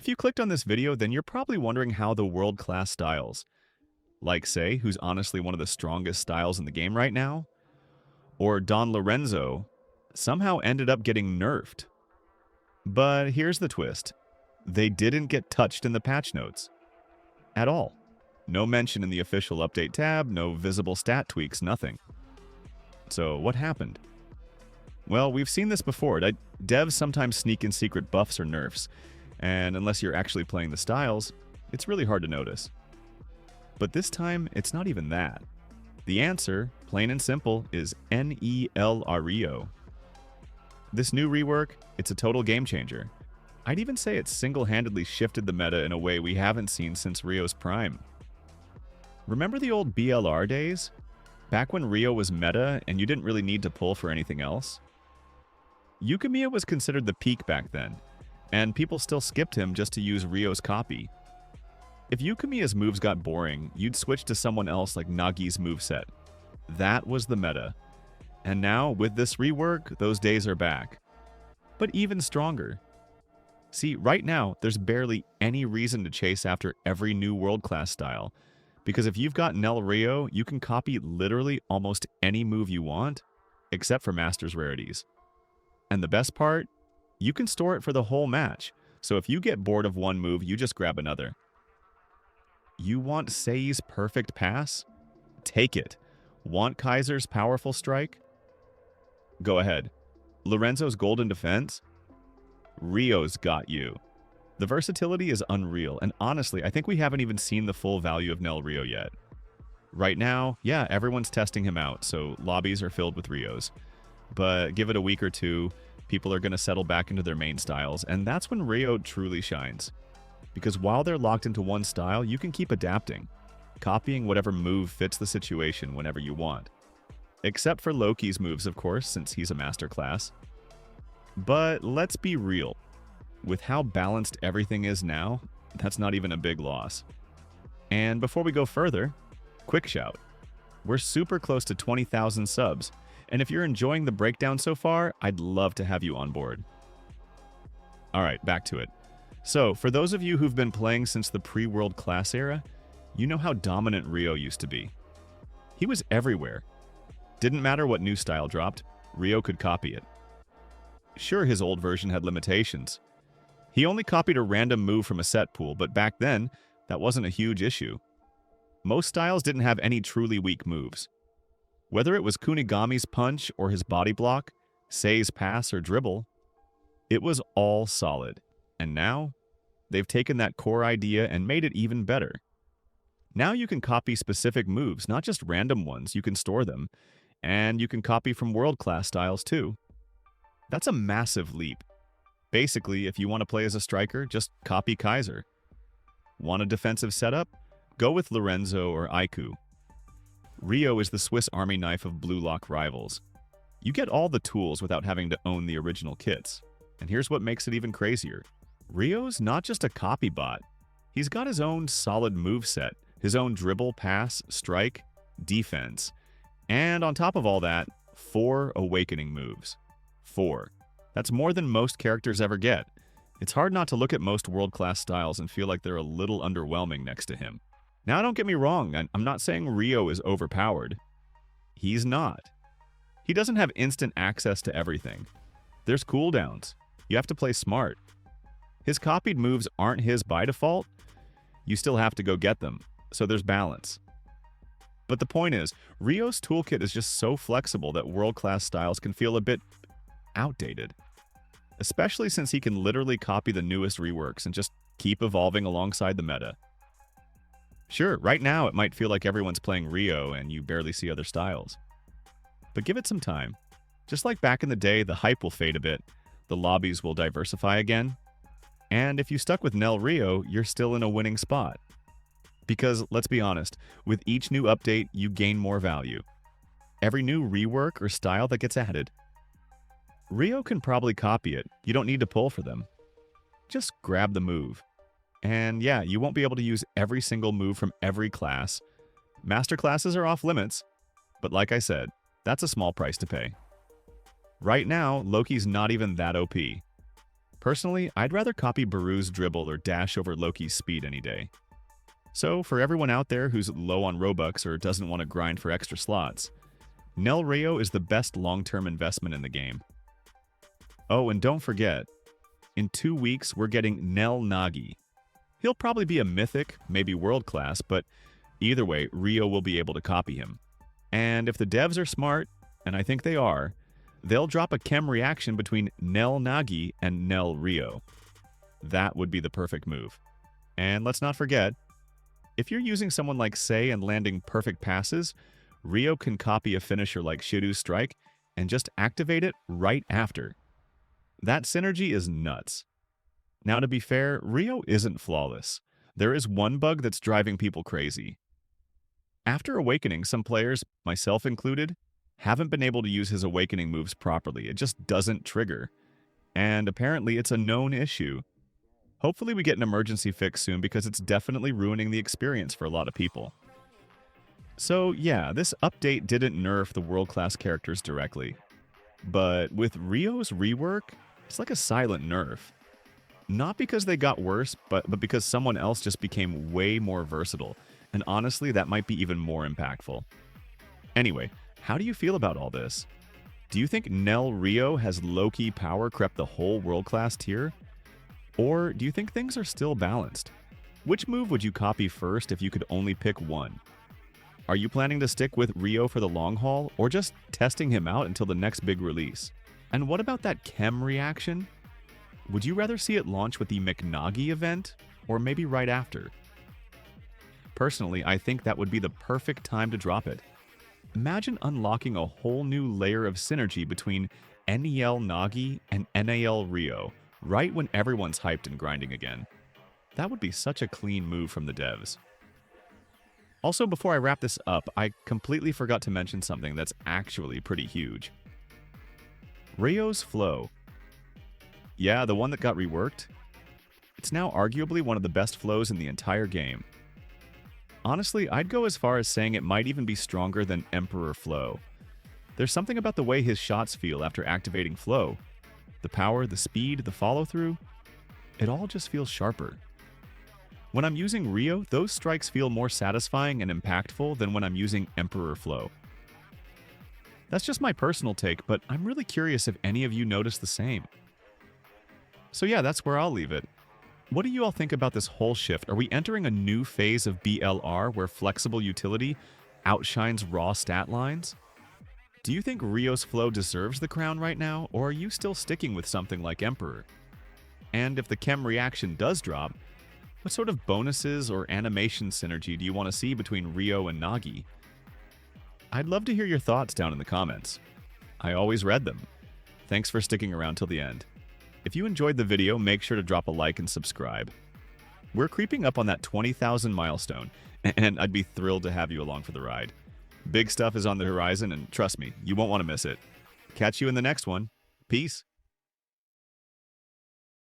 If you clicked on this video, then you're probably wondering how the world-class styles, like say, who's honestly one of the strongest styles in the game right now, or Don Lorenzo, somehow ended up getting nerfed. But here's the twist. They didn't get touched in the patch notes. At all. No mention in the official update tab, no visible stat tweaks, nothing. So what happened? Well, we've seen this before. Devs sometimes sneak in secret buffs or nerfs, and unless you're actually playing the styles, it's really hard to notice. But this time, it's not even that. The answer, plain and simple, is NEL Reo. This new rework, it's a total game changer. I'd even say it single-handedly shifted the meta in a way we haven't seen since Rio's prime. Remember the old BLR days? Back when Reo was meta and you didn't really need to pull for anything else? Yukimiya was considered the peak back then, and people still skipped him just to use Rio's copy. If Yukimiya's moves got boring, you'd switch to someone else like Nagi's moveset. That was the meta. And now, with this rework, those days are back. But even stronger. See, right now, there's barely any reason to chase after every new world-class style, because if you've got NEL Reo, you can copy literally almost any move you want, except for Masters rarities. And the best part? You can store it for the whole match, so if you get bored of one move, you just grab another. You want Sei's perfect pass? Take it. Want Kaiser's powerful strike? Go ahead. Lorenzo's golden defense? Rio's got you. The versatility is unreal, and honestly, I think we haven't even seen the full value of NEL Reo yet. Right now, yeah, everyone's testing him out, so lobbies are filled with Rios. But give it a week or two, people are going to settle back into their main styles, and that's when Reo truly shines. Because while they're locked into one style, you can keep adapting, copying whatever move fits the situation whenever you want. Except for Loki's moves, of course, since he's a master class. But let's be real. With how balanced everything is now, that's not even a big loss. And before we go further, quick shout. We're super close to 20,000 subs, and if you're enjoying the breakdown so far, I'd love to have you on board. Alright, back to it. So, for those of you who've been playing since the pre-world class era, you know how dominant Reo used to be. He was everywhere. Didn't matter what new style dropped, Reo could copy it. Sure, his old version had limitations. He only copied a random move from a set pool, but back then, that wasn't a huge issue. Most styles didn't have any truly weak moves. Whether it was Kunigami's punch or his body block, Sei's pass or dribble, it was all solid. And now, they've taken that core idea and made it even better. Now you can copy specific moves, not just random ones, you can store them. And you can copy from world-class styles too. That's a massive leap. Basically, if you want to play as a striker, just copy Kaiser. Want a defensive setup? Go with Lorenzo or Aiku. Reo is the Swiss Army knife of blue lock rivals. You get all the tools without having to own the original kits. And here's what makes it even crazier. Reo's not just a copy bot. He's got his own solid moveset, his own dribble, pass, strike, defense. And on top of all that, 4 awakening moves. 4. That's more than most characters ever get. It's hard not to look at most world-class styles and feel like they're a little underwhelming next to him. Now, don't get me wrong, I'm not saying Reo is overpowered. He's not. He doesn't have instant access to everything. There's cooldowns. You have to play smart. His copied moves aren't his by default. You still have to go get them, so there's balance. But the point is, Reo's toolkit is just so flexible that world-class styles can feel a bit outdated. Especially since he can literally copy the newest reworks and just keep evolving alongside the meta. Sure, right now it might feel like everyone's playing Reo and you barely see other styles. But give it some time. Just like back in the day, the hype will fade a bit, the lobbies will diversify again, and if you stuck with NEL Reo, you're still in a winning spot. Because, let's be honest, with each new update, you gain more value. Every new rework or style that gets added. Reo can probably copy it, you don't need to pull for them. Just grab the move. And yeah, you won't be able to use every single move from every class. Master classes are off limits, but like I said, that's a small price to pay. Right now, Loki's not even that OP. Personally, I'd rather copy Baru's dribble or dash over Loki's speed any day. So, for everyone out there who's low on Robux or doesn't want to grind for extra slots, NEL Reo is the best long-term investment in the game. Oh, and don't forget, in 2 weeks we're getting NEL Nagi. He'll probably be a mythic, maybe world class, but either way, Reo will be able to copy him. And if the devs are smart, and I think they are, they'll drop a chem reaction between NEL Nagi and NEL Reo. That would be the perfect move. And let's not forget, if you're using someone like Sei and landing perfect passes, Reo can copy a finisher like Shiru's strike and just activate it right after. That synergy is nuts. Now, to be fair, Reo isn't flawless. There is one bug that's driving people crazy. After Awakening, some players, myself included, haven't been able to use his Awakening moves properly. It just doesn't trigger. And apparently it's a known issue. Hopefully we get an emergency fix soon because it's definitely ruining the experience for a lot of people. So yeah, this update didn't nerf the world-class characters directly. But with Reo's rework, it's like a silent nerf. Not because they got worse, but because someone else just became way more versatile. And honestly, that might be even more impactful. Anyway, how do you feel about all this? Do you think NEL Reo has low-key power crept the whole world-class tier? Or do you think things are still balanced? Which move would you copy first if you could only pick one? Are you planning to stick with Reo for the long haul, or just testing him out until the next big release? And what about that chem reaction? Would you rather see it launch with the McNagi event, or maybe right after? Personally, I think that would be the perfect time to drop it. Imagine unlocking a whole new layer of synergy between NEL Nagi and NEL Reo, right when everyone's hyped and grinding again. That would be such a clean move from the devs. Also, before I wrap this up, I completely forgot to mention something that's actually pretty huge. Reo's flow. Yeah, the one that got reworked. It's now arguably one of the best flows in the entire game. Honestly, I'd go as far as saying it might even be stronger than Emperor Flow. There's something about the way his shots feel after activating Flow. The power, the speed, the follow-through, it all just feels sharper. When I'm using Reo, those strikes feel more satisfying and impactful than when I'm using Emperor Flow. That's just my personal take, but I'm really curious if any of you notice the same. So yeah, that's where I'll leave it. What do you all think about this whole shift? Are we entering a new phase of BLR where flexible utility outshines raw stat lines? Do you think Reo's flow deserves the crown right now, or are you still sticking with something like Emperor? And if the chem reaction does drop, what sort of bonuses or animation synergy do you want to see between Reo and Nagi? I'd love to hear your thoughts down in the comments. I always read them. Thanks for sticking around till the end. If you enjoyed the video, make sure to drop a like and subscribe. We're creeping up on that 20,000 milestone, and I'd be thrilled to have you along for the ride. Big stuff is on the horizon, and trust me, you won't want to miss it. Catch you in the next one. Peace.